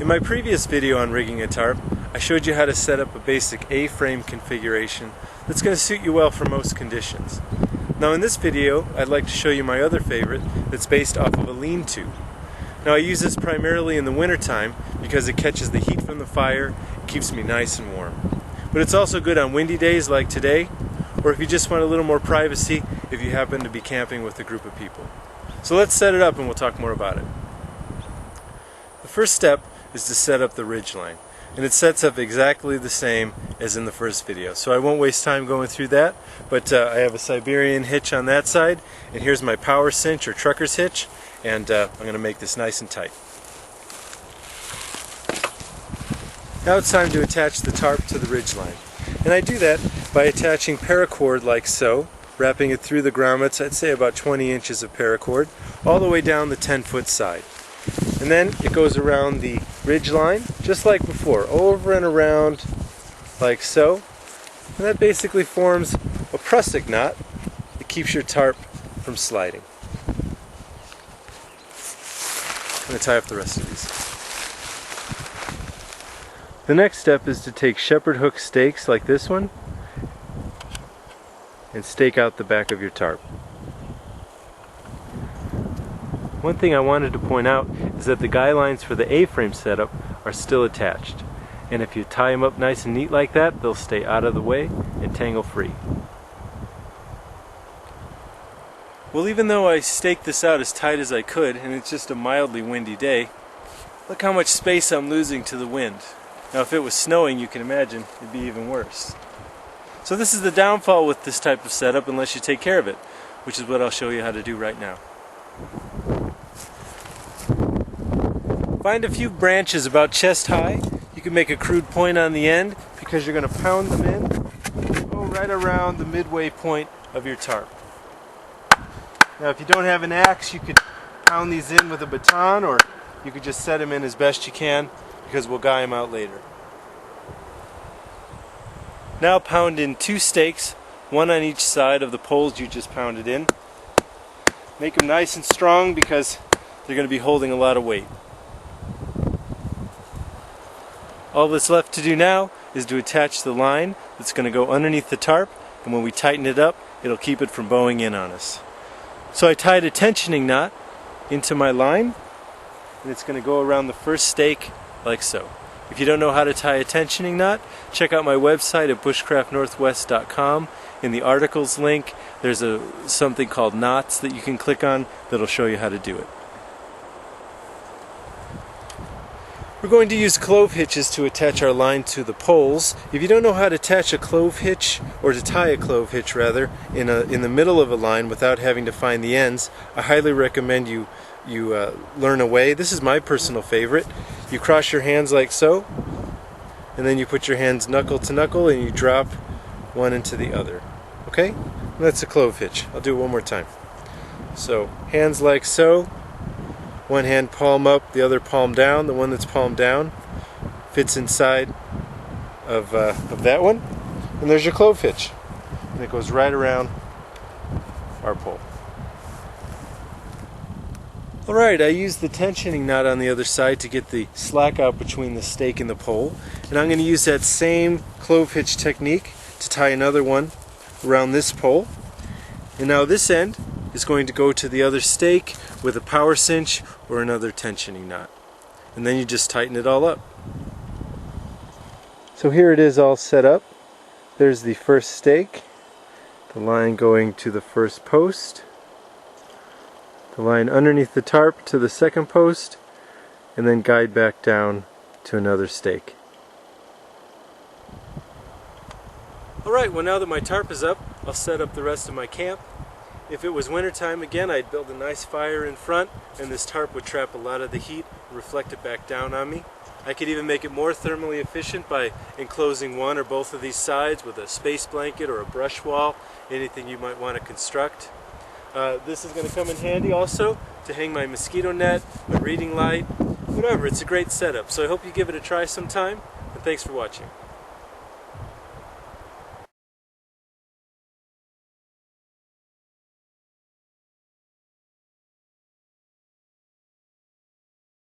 In my previous video on rigging a tarp, I showed you how to set up a basic A-frame configuration that's going to suit you well for most conditions. Now in this video, I'd like to show you my other favorite that's based off of a lean-to. Now I use this primarily in the wintertime because it catches the heat from the fire and keeps me nice and warm. But it's also good on windy days like today, or if you just want a little more privacy if you happen to be camping with a group of people. So let's set it up and we'll talk more about it. The first step is to set up the ridgeline, and it sets up exactly the same as in the first video, so I won't waste time going through that. But I have a Siberian hitch on that side, and here's my power cinch or trucker's hitch, and I'm going to make this nice and tight. Now it's time to attach the tarp to the ridgeline, and I do that by attaching paracord like so, wrapping it through the grommets, I'd say about 20 inches of paracord, all the way down the 10-foot side. And then it goes around the ridge line, just like before, over and around like so. And that basically forms a prusik knot that keeps your tarp from sliding. I'm going to tie up the rest of these. The next step is to take shepherd hook stakes like this one and stake out the back of your tarp. One thing I wanted to point out is that the guy lines for the A-frame setup are still attached, and if you tie them up nice and neat like that, they'll stay out of the way and tangle free. Well, even though I staked this out as tight as I could, and it's just a mildly windy day, look how much space I'm losing to the wind. Now if it was snowing, you can imagine it'd be even worse. So this is the downfall with this type of setup unless you take care of it, which is what I'll show you how to do right now. Find a few branches about chest high. You can make a crude point on the end because you're going to pound them in. Go right around the midway point of your tarp. Now if you don't have an axe, you could pound these in with a baton, or you could just set them in as best you can because we'll guy them out later. Now pound in 2 stakes, one on each side of the poles you just pounded in. Make them nice and strong because they're going to be holding a lot of weight. All that's left to do now is to attach the line that's going to go underneath the tarp, and when we tighten it up, it'll keep it from bowing in on us. So I tied a tensioning knot into my line, and it's going to go around the first stake like so. If you don't know how to tie a tensioning knot, check out my website at bushcraftnorthwest.com. In the articles link, there's something called knots that you can click on that'll show you how to do it. We're going to use clove hitches to attach our line to the poles. If you don't know how to attach a clove hitch, or to tie a clove hitch rather, in the middle of a line without having to find the ends, I highly recommend you learn a way. This is my personal favorite. You cross your hands like so, and then you put your hands knuckle to knuckle and you drop one into the other. Okay? And that's a clove hitch. I'll do it one more time. So, hands like so. One hand palm up, the other palm down. The one that's palm down fits inside of that one. And there's your clove hitch. And it goes right around our pole. Alright, I used the tensioning knot on the other side to get the slack out between the stake and the pole. And I'm going to use that same clove hitch technique to tie another one around this pole. And now this end is going to go to the other stake with a power cinch or another tensioning knot. And then you just tighten it all up. So here it is all set up. There's the first stake, the line going to the first post, the line underneath the tarp to the second post, and then guide back down to another stake. Alright, well now that my tarp is up, I'll set up the rest of my camp. If it was wintertime again, I'd build a nice fire in front, and this tarp would trap a lot of the heat and reflect it back down on me. I could even make it more thermally efficient by enclosing one or both of these sides with a space blanket or a brush wall, anything you might want to construct. This is going to come in handy also to hang my mosquito net, my reading light, whatever. It's a great setup, so I hope you give it a try sometime, and thanks for watching.